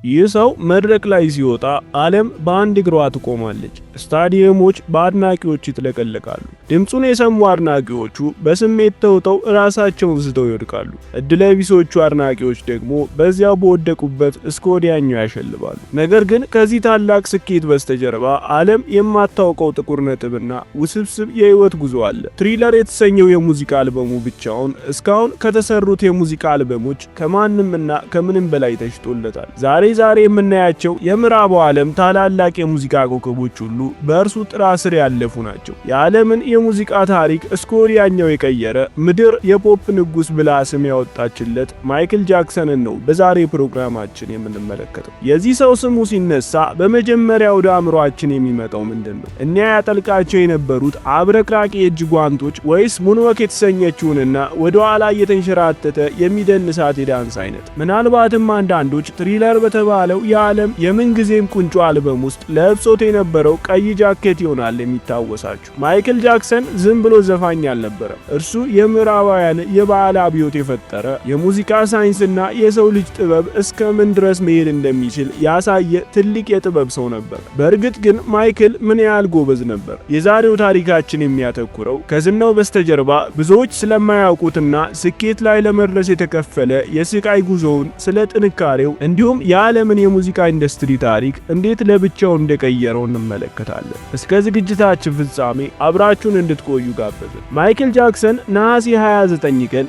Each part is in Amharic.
ይህ ሰው መድረክ ላይ ሲወጣ ዓለም በአንድ እግሯ ትቆማለች። ስታዲየሞች በአድናቂዎች ይጥለቀለቃሉ። ድምጹን የሰሙ አድናቂዎቹ በስሜት ተውጠው ራሳቸውን ዝተው ይወድቃሉ። እድለቢሶቹ አድናቂዎች ደግሞ በዚያው በወደቁበት እስከ ወዲያኛው ያሸልባሉ። ነገር ግን ከዚህ ታላቅ ስኬት በስተጀርባ ዓለም የማታውቀው ጥቁር ነጥብና ውስብስብ የህይወት ጉዞ አለ። ትሪለር የተሰኘው የሙዚቃ አልበሙ ብቻውን እስካሁን ከተሰሩት የሙዚቃ አልበሞች ከማንምና ከምንም በላይ ተሽጦለታል። ዛሬ የምናያቸው የምዕራቡ ዓለም ታላላቅ የሙዚቃ ኮከቦች ሁሉ በእርሱ ጥላ ስር ያለፉ ናቸው። የዓለምን የሙዚቃ ታሪክ እስከ ወዲያኛው የቀየረ ምድር የፖፕ ንጉስ ብላ ስም ያወጣችለት ማይክል ጃክሰንን ነው በዛሬ ፕሮግራማችን የምንመለከተው። የዚህ ሰው ስሙ ሲነሳ በመጀመሪያ ወደ አእምሮአችን የሚመጣው ምንድን ነው? እኒያ ያጠልቃቸው የነበሩት አብረቅራቂ የእጅ ጓንቶች ወይስ ሙንወክ የተሰኘችውንና ወደ ኋላ እየተንሸራተተ የሚደንሳት የዳንስ አይነት? ምናልባትም አንዳንዶች ትሪለር በተባለው የዓለም የምንጊዜም ቁንጮ አልበም ውስጥ ለብሶት የነበረው ቀይ ጃኬት ይሆናል የሚታወሳችሁ። ማይክል ጃክሰን ዝም ብሎ ዘፋኝ አልነበረም። እርሱ የምዕራባውያን የባህል አብዮት የፈጠረ የሙዚቃ ሳይንስና የሰው ልጅ ጥበብ እስከ ምን ድረስ መሄድ እንደሚችል ያሳየ ትልቅ የጥበብ ሰው ነበር። በእርግጥ ግን ማይክል ምን ያህል ጎበዝ ነበር? የዛሬው ታሪካችን የሚያተኩረው ከዝናው በስተጀርባ ብዙዎች ስለማያውቁትና ስኬት ላይ ለመድረስ የተከፈለ የስቃይ ጉዞውን፣ ስለ ጥንካሬው እንዲሁም የዓለምን የሙዚቃ ኢንዱስትሪ ታሪክ እንዴት ለብቻው እንደቀየረው እንመለከታለን። እስከ ዝግጅታችን ፍጻሜ አብራችሁን እንድትቆዩ ጋበዝን። ማይክል ጃክሰን ነሐሴ 29 ቀን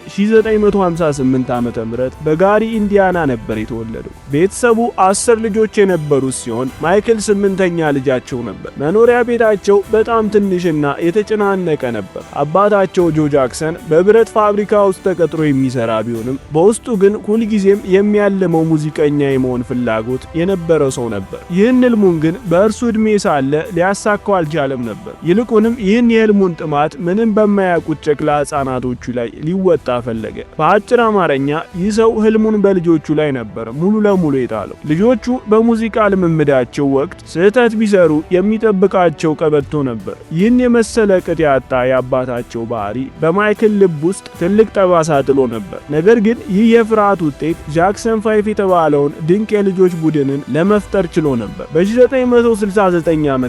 1958 ዓ.ም በጋሪ ኢንዲያና ነበር የተወለደው። ቤተሰቡ 10 ልጆች የነበሩት ሲሆን ማይክል 8ኛ ልጃቸው ነበር። መኖሪያ ቤታቸው በጣም ትንሽና የተጨናነቀ ነበር። አባታቸው ጆ ጃክሰን በብረት ፋብሪካ ውስጥ ተቀጥሮ የሚሰራ ቢሆንም በውስጡ ግን ሁልጊዜም የሚያለመው ሙዚቀኛ የመሆን ፍላጎት የነበረው ሰው ነበር። ይህን ህልሙን ግን በእርሱ ዕድሜ ሳለ ሊያሳካው አልቻለም ነበር። ይልቁንም ይህን የህልሙን ጥማት ምንም በማያውቁት ጨቅላ ህፃናቶቹ ላይ ሊወጣ ፈለገ። በአጭር አማርኛ ይህ ሰው ህልሙን በልጆቹ ላይ ነበር ሙሉ ለሙሉ የጣለው። ልጆቹ በሙዚቃ ልምምዳቸው ወቅት ስህተት ቢሰሩ የሚጠብቃቸው ቀበቶ ነበር። ይህን የመሰለ ቅጥ ያጣ የአባታቸው ባህሪ በማይክል ልብ ውስጥ ትልቅ ጠባሳ ጥሎ ነበር። ነገር ግን ይህ የፍርሃት ውጤት ጃክሰን 5 የተባለውን ድንቅ የልጆች ቡድንን ለመፍጠር ችሎ ነበር። በ1969 ዓ.ም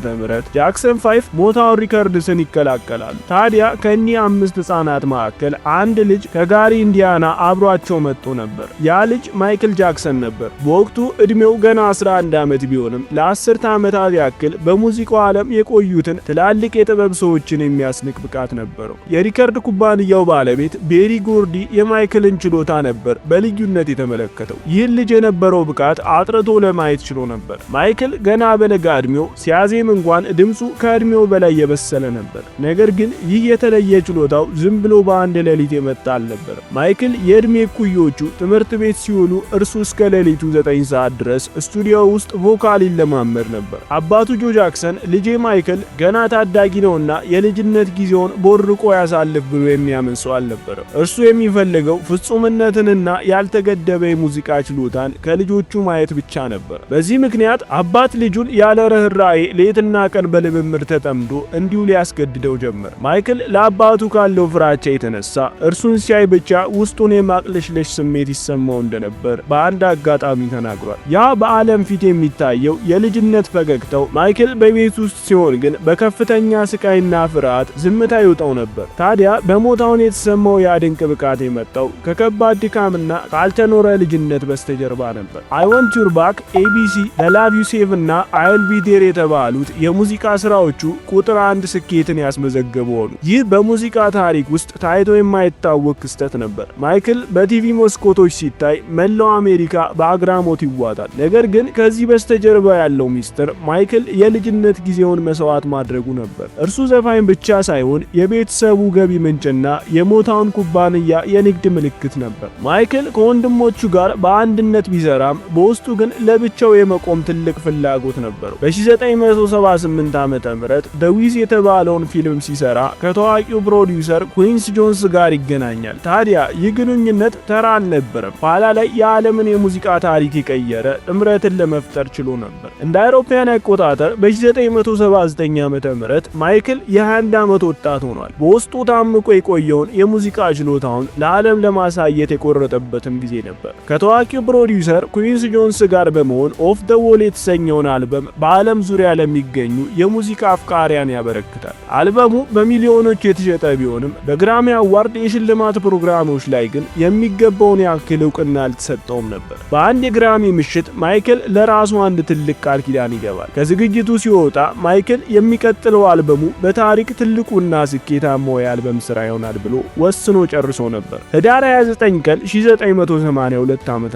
ጃክሰን 5 ሞታውን ሪከርድስን ይቀላቀላሉ። ታዲያ ከእኒህ 5 ህፃናት መካከል አንድ ልጅ ከጋሪ ኢንዲያና አብሯቸው መጥቶ ነበር። ያ ልጅ ማይክል ጃክሰን ነበር። በወቅቱ ዕድሜው ገና 11 ዓመት ቢሆንም ለ10 ዓመታት ያክል በሙዚቃው ዓለም የቆዩትን ትላልቅ የጥበብ ሰዎችን የሚያስንቅ ብቃት ነበረው። የሪከርድ ኩባንያው ባለቤት ቤሪ ጎርዲ የማይክልን ችሎታ ነበር በልዩነት የተመለከተው። ይህን ልጅ የነበረው ብቃት አጥርቶ ለማየት ችሎ ነበር። ማይክል ገና በለጋ ዕድሜው ሲያዜም እንኳን ድምፁ ከዕድሜው በላይ የበሰለ ነበር። ነገር ግን ይህ የተለየ ችሎታው ዝም ብሎ በአንድ ሌሊት የመጣ አልነበረም። ማይክል የዕድሜ እኩዮቹ ትምህርት ቤት ሲውሉ እርሱ እስከ ሌሊቱ 9 ሰዓት ድረስ ስቱዲዮ ውስጥ ቮካል ይለማመድ ነበር። አባቱ ጆ ጃክሰን ልጄ ማይክል ገና ታዳጊ ነውና የልጅነት ጊዜውን ቦርቆ ያሳልፍ ብሎ የሚያምን ሰው አልነበረም። እርሱ የሚፈልገው ፍጹምነትንና ያልተገደበ የሙዚቃ ችሎታን ከልጆቹ ማየት ብቻ ነበር። በዚህ ምክንያት አባት ልጁን ያለ ርህራሄ ሌትና ቀን በልምምድ ተጠምዶ እንዲሁ ሊያስገድደው ጀመር። ማይክል ለአባቱ ካለው ፍራቻ የተነሳ እርሱን ሲያይ ብቻ ውስጡን የማቅለሽለሽ ስሜት ይሰማው እንደነበር በአንድ አጋጣሚ ተናግሯል። ያ በዓለም ፊት የሚታየው የልጅነት ፈገግታው ማይክል በቤት ውስጥ ሲሆን ግን በከፍተኛ ስቃይና ፍርሃት ዝምታ ይውጠው ነበር። ታዲያ በሞታውን የተሰማው ያ ድንቅ ብቃት የመጣው ከከባድ ድካምና ካልተኖረ ልጅነት በስተጀርባ ነበር። አይ ዋንት ዩር ባክ፣ ኤቢሲ፣ ላቭ ዩ ሴቭ እና አይል ቢ ዴር የተባሉት የሙዚቃ ስራዎቹ ቁጥር 1 ስኬትን ያስመዘገቡ ሆኑ። ይህ በሙዚቃ ታሪክ ውስጥ ታይቶ የማይታወቅ ክስተት ነበር። ማይክል በቲቪ መስኮቶች ሲታይ መላው አሜሪካ በአግራሞት ይዋጣል። ነገር ግን ከዚህ በስተጀርባ ያለው ሚስጥር ማይክል የልጅነት ጊዜውን መስዋዕት ማድረጉ ነበር። እርሱ ዘፋኝ ብቻ ሳይሆን የቤተሰቡ ገቢ ምንጭና የሞታውን ኩባንያ የንግድ ምልክት ነበር። ማይክል ከወንድሞቹ ጋር በአንድነት ቢሰራም በውስጡ ግን ለብቻው የመቆም ትልቅ ፍላጎት ነበረው። በ1978 ዓ.ም ደዊዝ የተባለውን ፊልም ሲሰራ ከታዋቂው ፕሮዲውሰር ኩዊንስ ጆንስ ጋር ይገናኛል። ታዲያ ይህ ግንኙነት ተራ አልነበረም። ኋላ ላይ የዓለምን የሙዚቃ ታሪክ የቀየረ ጥምረትን ለመፍጠር ችሎ ነበር። እንደ አውሮፓውያን አቆጣጠር በ1979 ዓ.ም ማይክል የ21 ዓመት ወጣት ሆኗል። በውስጡ ታምቆ የቆየውን የሙዚቃ ችሎታውን ለዓለም ለማሳየት የቆረጠበትም ጊዜ ነበር። ከታዋቂው ፕሮዲውሰር ኩዊንስ ቢዮንስ ጋር በመሆን ኦፍ ዘ ዎል የተሰኘውን አልበም በዓለም ዙሪያ ለሚገኙ የሙዚቃ አፍቃሪያን ያበረክታል። አልበሙ በሚሊዮኖች የተሸጠ ቢሆንም በግራሚ አዋርድ የሽልማት ፕሮግራሞች ላይ ግን የሚገባውን ያክል እውቅና አልተሰጠውም ነበር። በአንድ የግራሚ ምሽት ማይክል ለራሱ አንድ ትልቅ ቃል ኪዳን ይገባል። ከዝግጅቱ ሲወጣ ማይክል የሚቀጥለው አልበሙ በታሪክ ትልቁና ስኬታማው የአልበም ስራ ይሆናል ብሎ ወስኖ ጨርሶ ነበር። ህዳር 29 ቀን 1982 ዓ.ም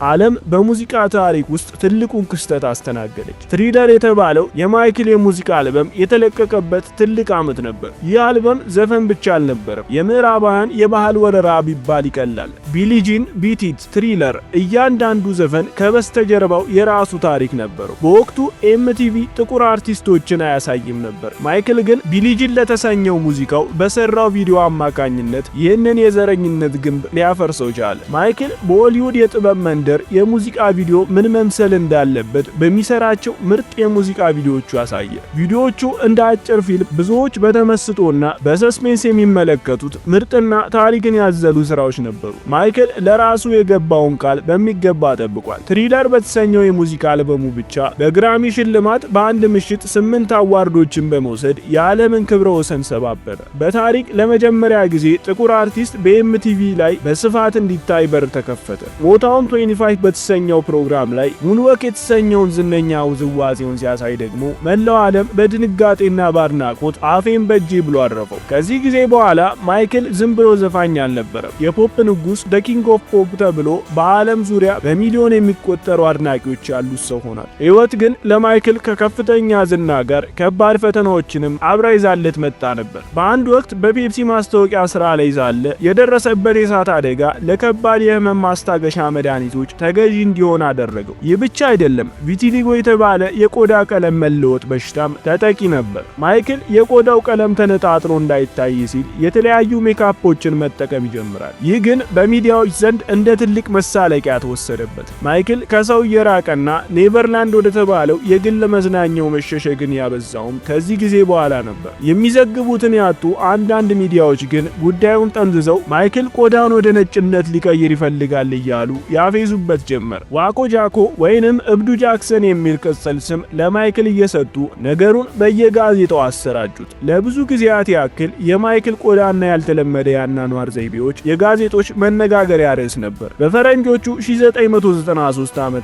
ዓለም በሙዚቃ ታሪክ ውስጥ ትልቁን ክስተት አስተናገደች። ትሪለር የተባለው የማይክል የሙዚቃ አልበም የተለቀቀበት ትልቅ ዓመት ነበር። ይህ አልበም ዘፈን ብቻ አልነበረም፣ የምዕራባውያን የባህል ወረራ ቢባል ይቀላል። ቢሊ ጂን፣ ቢት ኢት፣ ትሪለር እያንዳንዱ ዘፈን ከበስተጀርባው የራሱ ታሪክ ነበረው። በወቅቱ ኤምቲቪ ጥቁር አርቲስቶችን አያሳይም ነበር። ማይክል ግን ቢሊ ጂን ለተሰኘው ሙዚቃው በሰራው ቪዲዮ አማካኝነት ይህንን የዘረኝነት ግንብ ሊያፈርሰው ቻለ። ማይክል በሆሊውድ የጥበብ መንደር የሙዚቃ ቪዲዮ ምን መምሰል እንዳለበት በሚሰራቸው ምርጥ የሙዚቃ ቪዲዮዎቹ አሳየ። ቪዲዮዎቹ እንደ አጭር ፊልም ብዙዎች በተመስጦና በሰስፔንስ የሚመለከቱት ምርጥና ታሪክን ያዘሉ ስራዎች ነበሩ። ማይክል ለራሱ የገባውን ቃል በሚገባ ጠብቋል። ትሪለር በተሰኘው የሙዚቃ አልበሙ ብቻ በግራሚ ሽልማት በአንድ ምሽት 8 አዋርዶችን በመውሰድ የዓለምን ክብረ ወሰን ሰባበረ። በታሪክ ለመጀመሪያ ጊዜ ጥቁር አርቲስት በኤምቲቪ ላይ በስፋት እንዲታይ በር ተከፈተ። ሞታውን 25 በተሰኘው ፕሮግራም ላይ ሙንወክ የተሰኘውን ዝነኛ ውዝዋዜውን ሲያሳይ ደግሞ መላው ዓለም በድንጋጤና ባድናቆት አፌን በእጄ ብሎ አረፈው። ከዚህ ጊዜ በኋላ ማይክል ዝም ብሎ ዘፋኝ አልነበረም። የፖፕ ንጉስ ደ ኪንግ ኦፍ ፖፕ ተብሎ በዓለም ዙሪያ በሚሊዮን የሚቆጠሩ አድናቂዎች ያሉት ሰው ሆኗል። ሕይወት ግን ለማይክል ከከፍተኛ ዝና ጋር ከባድ ፈተናዎችንም አብራ ይዛለት መጣ ነበር። በአንድ ወቅት በፔፕሲ ማስታወቂያ ስራ ላይ ሳለ የደረሰበት የእሳት አደጋ ለከባድ የህመም ማስታገሻ መድኃኒቶች ተገዢ እንዲሆን አደረገው። ይህ ብቻ አይደለም፣ ቪቲሊጎ የተባለ የቆዳ ቀለም መለወጥ በሽታም ተጠቂ ነበር። ማይክል የቆዳው ቀለም ተነጣጥሎ እንዳይታይ ሲል የተለያዩ ሜካፖችን መጠቀም ይጀምራል። ይህ ግን በሚዲያዎች ዘንድ እንደ ትልቅ መሳለቂያ ተወሰደበት። ማይክል ከሰው የራቀና ኔቨርላንድ ወደ ተባለው የግል መዝናኛው መሸሸግን ያበዛውም ከዚህ ጊዜ በኋላ ነበር። የሚዘግቡትን ያጡ አንዳንድ ሚዲያዎች ግን ጉዳዩን ጠንዝዘው ማይክል ቆዳን ወደ ነጭነት ሊቀይር ይፈልጋል እያሉ ያፌዙበት ጀመር። ዋኮ ጃኮ ወይንም እብዱ ጃክሰን የሚል ቅጽል ስም ለማይክል እየሰጡ ነገሩን በየጋዜጣው አሰራጩት። ለብዙ ጊዜያት ያክል የማይክል ቆዳና ያልተለመደ የአኗኗር ዘይቤዎች የጋዜጦች መነጋገሪያ ርዕስ ነበር። በፈረንጆቹ 1993 ዓ.ም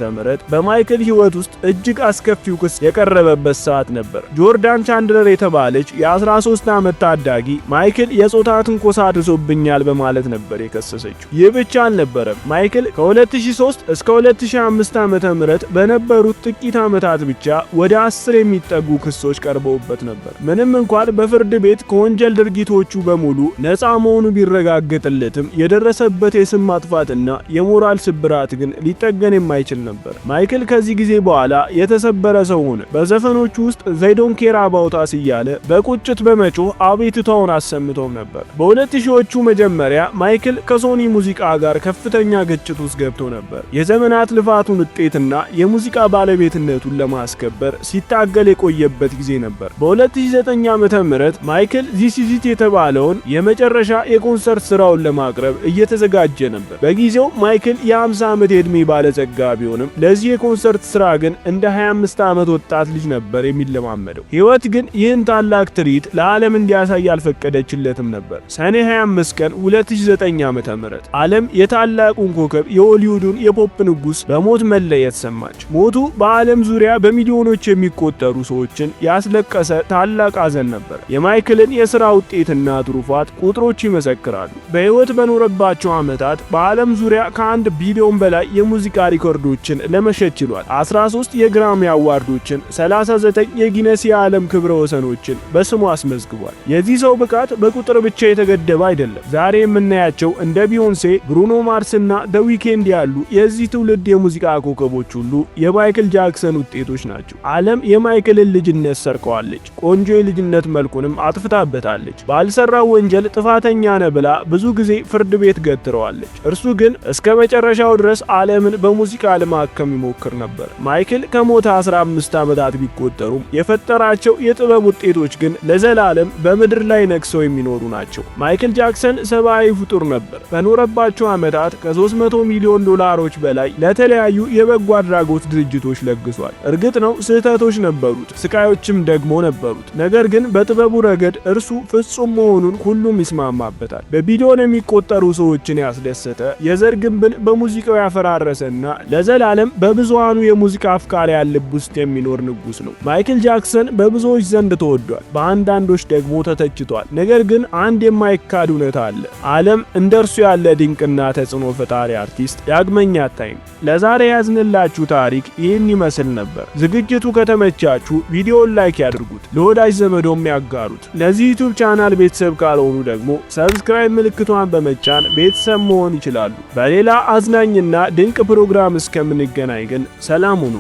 በማይክል ሕይወት ውስጥ እጅግ አስከፊው ክስ የቀረበበት ሰዓት ነበር። ጆርዳን ቻንድለር የተባለች የ13 ዓመት ታዳጊ ማይክል የጾታ ትንኮሳ አድርሶብኛል በማለት ነበር የከሰሰችው። ይህ ብቻ አልነበረም። ማይክል ከ2003 እስከ 2005 ዓ.ም በነበሩት ጥቂት ዓመታት ብቻ ወደ 10 የሚጠጉ ክሶች ቀርበውበት ነበር። ምንም እንኳን በፍርድ ቤት ከወንጀል ድርጊቶቹ በሙሉ ነፃ መሆኑ ቢረጋገጥለትም የደረሰበት የስም ማጥፋትና የሞራል ስብራት ግን ሊጠገን የማይችል ነበር። ማይክል ከዚህ ጊዜ በኋላ የተሰበረ ሰው ሆነ። በዘፈኖቹ ውስጥ ዘይዶን ኬር አባውት አስ እያለ በቁጭት በመጮህ አቤቱታውን አሰምቶም ነበር። በ2000ዎቹ መጀመሪያ ማይክል ከሶኒ ሙዚቃ ጋር ከፍተኛ ግጭት ውስጥ ገብቶ ነበር። የዘመናት ልፋቱን ውጤትና የሙዚቃ ባለቤትነቱን ለማስከበር ሲታገል የቆየበት ጊዜ ነበር። በ2009 ዓ.ም ማይክል ዚስ ኢዝ ኢት የተባለውን የመጨረሻ የኮንሰርት ስራውን ለማቅረብ እየተዘጋጀ ነበር። በጊዜው ማይክል የ50 ዓመት የዕድሜ ባለጸጋ ቢሆንም ለዚህ የኮንሰርት ስራ ግን እንደ 25 ዓመት ወጣት ልጅ ነበር የሚለማመደው። ሕይወት ግን ይህን ታላቅ ትርኢት ለዓለም እንዲያሳይ አልፈቀደችለትም ነበር። ሰኔ 25 ቀን 2009 ዓ.ም ዓለም የታላቁን ኮከብ የሆሊውዱን የፖፕ ንጉስ በሞት መለየት ሰማች። ሞቱ በዓለም ዙሪያ በሚሊዮኖች የሚቆጠሩ ሰዎችን ያስለቀሰ ታላቅ ሐዘን ነበር። የማይክልን የሥራ ውጤትና ትሩፋት ቁጥሮች ይመሰክራሉ። በሕይወት በኖረባቸው ዓመታት በዓለም ዙሪያ ከ1 ቢሊዮን በላይ የሙዚቃ ሪኮርዶችን ለመሸጥ ችሏል። 13 የግራሚ አዋርዶችን፣ 39 የጊነስ የዓለም ክብረ ወሰኖችን በስሙ አስመዝግቧል። የዚህ ሰው ብቃት በቁጥር ብቻ የተገደበ አይደለም። ዛሬ የምናያቸው እንደ ቢዮንሴ፣ ብሩኖ ማርስና ደ ዊኬንድ ያሉ የዚህ ትውልድ የሙዚቃ ኮከቦች ሁሉ የማይክል ጃክሰን ውጤቶች ናቸው። ዓለም የማይክልን ልጅነት ሰርቀዋለች። ቆንጆ የልጅነት መልኩንም አጥፍታበታለች። ባልሰራው ወንጀል ጥፋተኛ ነህ ብላ ብዙ ጊዜ ፍርድ ቤት ገትረዋለች። እርሱ ግን እስከ መጨረሻው ድረስ ዓለምን በሙዚቃ ለማከም ይሞክር ነበር። ማይክል ከሞተ 15 ዓመታት ቢቆጠሩም የፈጠራቸው የጥበብ ውጤቶች ግን ለዘላለም በምድር ላይ ነግሰው የሚኖሩ ናቸው። ማይክል ጃክሰን ሰብአዊ ፍጡር ነበር። በኖረባቸው ዓመታት ከ300 ሚሊዮን ዶላሮች በላይ ለተለያዩ የበጎ አድራጎት ድርጅቶች ለግሷል። እርግጥ ነው ስህተቶች ነበሩት፣ ስቃዮችም ደግሞ ነበሩት። ነገር ግን በጥበቡ ረገድ እርሱ ፍጹም መሆኑን ሁሉም ይስማማበታል። በቢሊዮን የሚቆጠሩ ሰዎችን ያስደሰተ፣ የዘር ግንብን በሙዚቃው ያፈራረሰና ለዘላለም በብዙሃኑ የሙዚቃ አፍቃሪያን ልብ ውስጥ የሚኖር ንጉስ ነው። ማይክል ጃክሰን በብዙዎች ዘንድ ተወዷል፣ በአንዳንዶች ደግሞ ተተችቷል። ነገር ግን አንድ የማይካድ እውነት አለ። ዓለም እንደርሱ ያለ ድንቅና ተጽዕኖ ፈጣሪ አርቲስት ዳግመኛ አታይም። ለዛሬ ያዝንላችሁ ታሪክ ይህን ይመስል ነበር። ዝግጅቱ ከተመቻችሁ ቪዲዮውን ላይክ ያድርጉት፣ ለወዳጅ ዘመዶም ያጋሩት። ለዚህ ዩቲዩብ ቻናል ቤተሰብ ካልሆኑ ደግሞ ሰብስክራይብ ምልክቷን በመጫን ቤተሰብ መሆን ይችላሉ። በሌላ አዝናኝና ድንቅ ፕሮግራም እስከምንገናኝ ግን ሰላም ሁኑ።